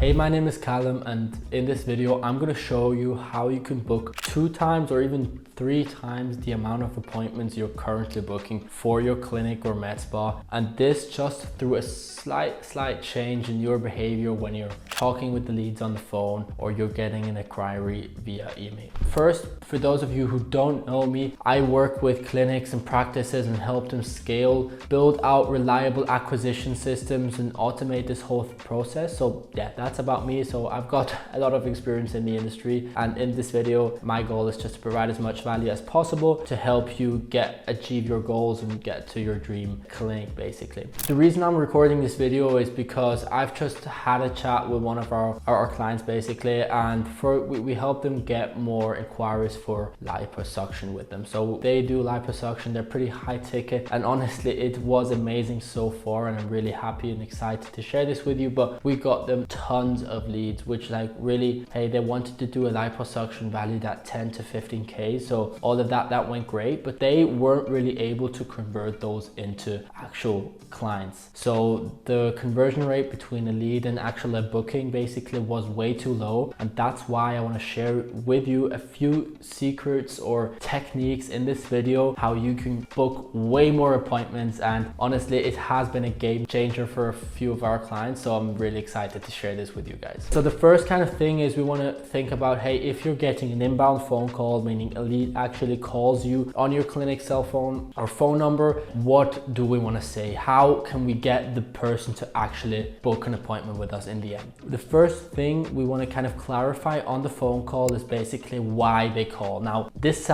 Hey, my name is Callum, and in this video I'm going to show you how you can book 2 times or even 3 times the amount of appointments you're currently booking for your clinic or med spa, and this just through a slight change in your behavior when you're talking with the leads on the phone or you're getting an inquiry via email. First, for those of you who don't know me, I work with clinics and practices and help them scale, build out reliable acquisition systems and automate this whole process. So yeah, that's about me. So I've got a lot of experience in the industry, and in this video my goal is just to provide as much value as possible to help you achieve your goals and get to your dream clinic basically. The reason I'm recording this video is because I've just had a chat with one of our clients basically, and we help them get more inquiries for liposuction with them. So they do liposuction, they're pretty high ticket, and honestly it was amazing so far, and I'm really happy and excited to share this with you. But we got them tons of leads which really, hey, they wanted to do a liposuction valued at 10 to 15k. So all of that went great, but they weren't really able to convert those into actual clients. So the conversion rate between a lead and actual booking basically was way too low, and that's why I want to share with you a few secrets or techniques in this video how you can book way more appointments. And honestly it has been a game changer for a few of our clients, so I'm really excited to share this with you guys. So the first kind of thing is we want to think about, hey, if you're getting an inbound phone call, meaning a lead actually calls you on your clinic cell phone or phone number, what do we want to say? How can we get the person to actually book an appointment with us in the end? The first thing we want to kind of clarify on the phone call is basically why they call. Now this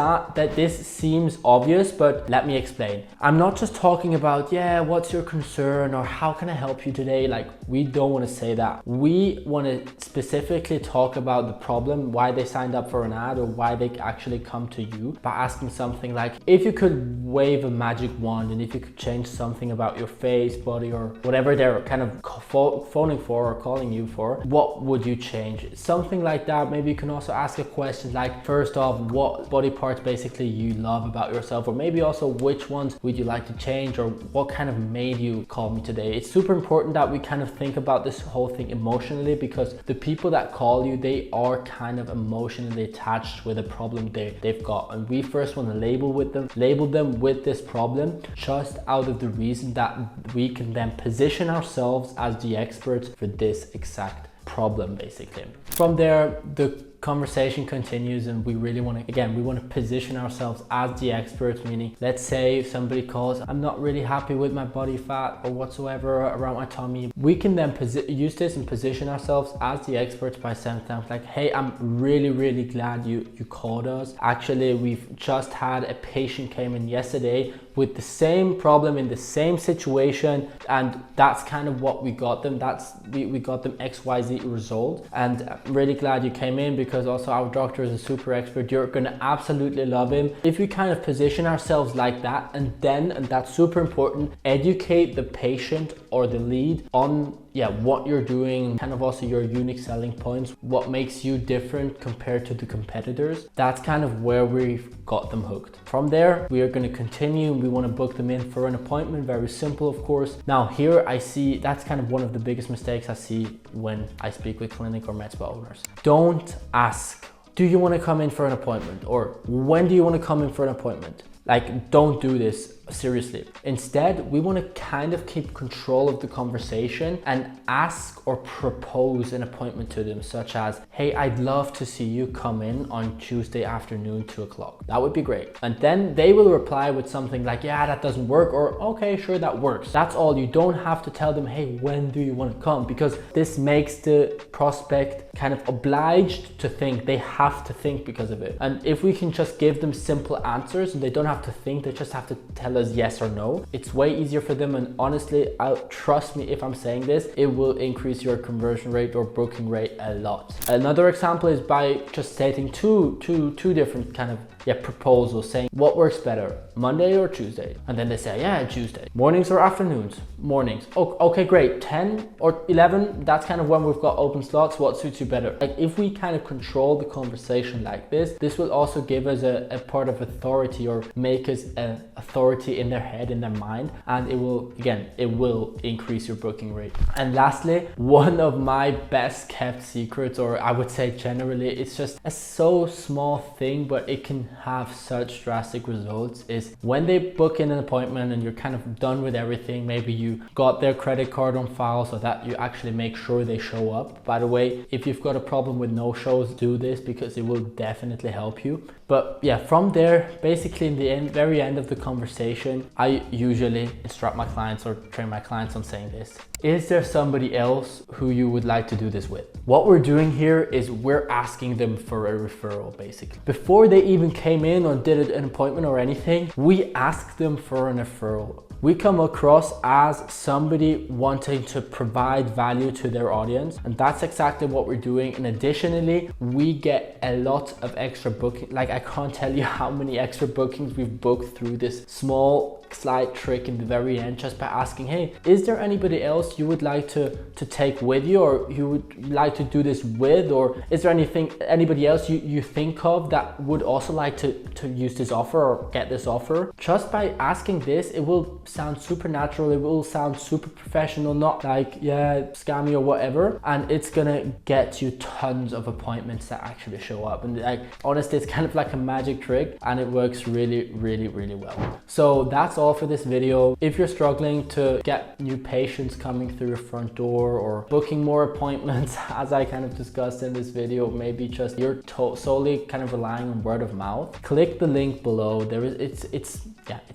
seems obvious, but let me explain. I'm not just talking about, yeah, what's your concern or how can I help you today? We don't want to say that. We want to specifically talk about the problem, why they signed up for an ad or why they actually come to you, by asking something like, if you could wave a magic wand and if you could change something about your face, body, or whatever they're kind of phoning for or calling you for, what would you change? Something like that. Maybe you can also ask a question like, first off, what body parts basically you love about yourself, or maybe also which ones would you like to change, or what kind of made you call me today? It's super important that we kind of think about this whole thing emotionally, because the people that call you, they are kind of emotionally attached with a problem they've got, and we first want to label them with this problem, just out of the reason that we can then position ourselves as the experts for this exact problem basically. From there the conversation continues, and we really want to position ourselves as the experts, meaning let's say if somebody calls, I'm not really happy with my body fat or whatsoever around my tummy, we can then use this and position ourselves as the experts by saying things like, hey, I'm really glad you called us. Actually, we've just had a patient came in yesterday with the same problem in the same situation, and that's kind of what we got them. We got them XYZ result, and I'm really glad you came in because also our doctor is a super expert. You're gonna absolutely love him. If we kind of position ourselves like that, and that's super important, educate the patient or the lead on what you're doing, kind of also your unique selling points, what makes you different compared to the competitors. That's kind of where we've got them hooked. From there, we are going to continue. We want to book them in for an appointment. Very simple, of course. Now here I see that's kind of one of the biggest mistakes I see when I speak with clinic or med spa owners. Don't ask, do you want to come in for an appointment? Or when do you want to come in for an appointment? Don't do this, seriously. Instead, we want to kind of keep control of the conversation and ask or propose an appointment to them, such as, hey, I'd love to see you come in on Tuesday afternoon, 2 o'clock. That would be great. And then they will reply with something like, yeah, that doesn't work, or okay, sure, that works. That's all. You don't have to tell them, hey, when do you want to come? Because this makes the prospect kind of obliged to think. They have to think because of it. And if we can just give them simple answers and they don't have to think, they just have to tell us yes or no, it's way easier for them. And honestly, trust me if I'm saying this, it will increase your conversion rate or booking rate a lot. Another example is by just stating two different kind of proposal saying what works better, Monday or Tuesday? And then they say, yeah, Tuesday. Mornings or afternoons? Mornings. Oh, okay, great. 10 or 11, that's kind of when we've got open slots. What suits you better? Like, if we kind of control the conversation like this will also give us a part of authority, or make us an authority in their head, in their mind, and it will, again, it will increase your booking rate. And lastly, one of my best kept secrets, or I would say generally, it's just a so small thing, but it can have such drastic results, is when they book in an appointment and you're kind of done with everything, maybe you got their credit card on file so that you actually make sure they show up. By the way, if you've got a problem with no shows, do this because it will definitely help you. But yeah, from there, basically in the very end of the conversation, I usually instruct my clients or train my clients on saying this: is there somebody else who you would like to do this with? What we're doing here is we're asking them for a referral, basically. Before they even came in or did an appointment or anything, we asked them for an referral. We come across as somebody wanting to provide value to their audience, and that's exactly what we're doing. And additionally, we get a lot of extra booking. Like, I can't tell you how many extra bookings we've booked through this small slight trick in the very end, just by asking, hey, is there anybody else you would like to take with you, or you would like to do this with, or is there anybody else you think of that would also like to use this offer or get this offer? Just by asking this, it will sound super natural, it will sound super professional, not like, yeah, scammy or whatever, and it's gonna get you tons of appointments that actually show up. And like, honestly, it's kind of like a magic trick, and it works really, really, really well. So that's all for this video. If you're struggling to get new patients coming through your front door, or booking more appointments, as I kind of discussed in this video, maybe just you're solely kind of relying on word of mouth, click the link below. There is, it's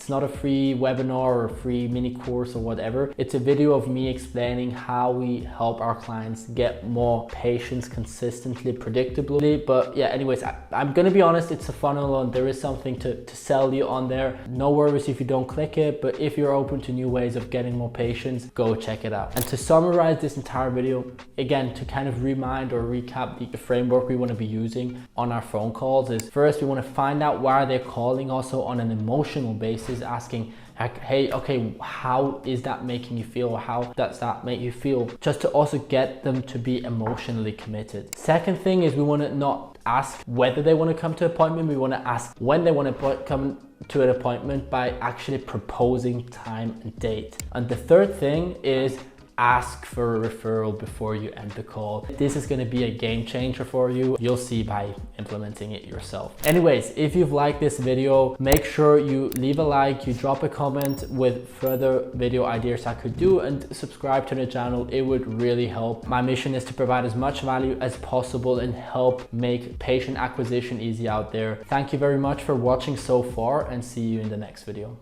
not a free webinar or a free mini course or whatever. It's a video of me explaining how we help our clients get more patients consistently, predictably. But yeah, anyways, I'm gonna be honest, it's a funnel and there is something to sell you on there. No worries if you don't click it, but if you're open to new ways of getting more patients, go check it out. And to summarize this entire video, again, to kind of remind or recap the framework we want to be using on our phone calls is, first, we want to find out why they're calling, also on an emotional basis, asking, hey, okay, how is that making you feel? How does that make you feel? Just to also get them to be emotionally committed. Second thing is, we want to not ask whether they want to come to an appointment, we want to ask when they want to come to an appointment by actually proposing time and date. And the third thing is, ask for a referral before you end the call. This is going to be a game changer for you. You'll see by implementing it yourself. Anyways, if you've liked this video, make sure you leave a like, you drop a comment with further video ideas I could do, and subscribe to the channel. It would really help. My mission is to provide as much value as possible and help make patient acquisition easy out there. Thank you very much for watching so far, and see you in the next video.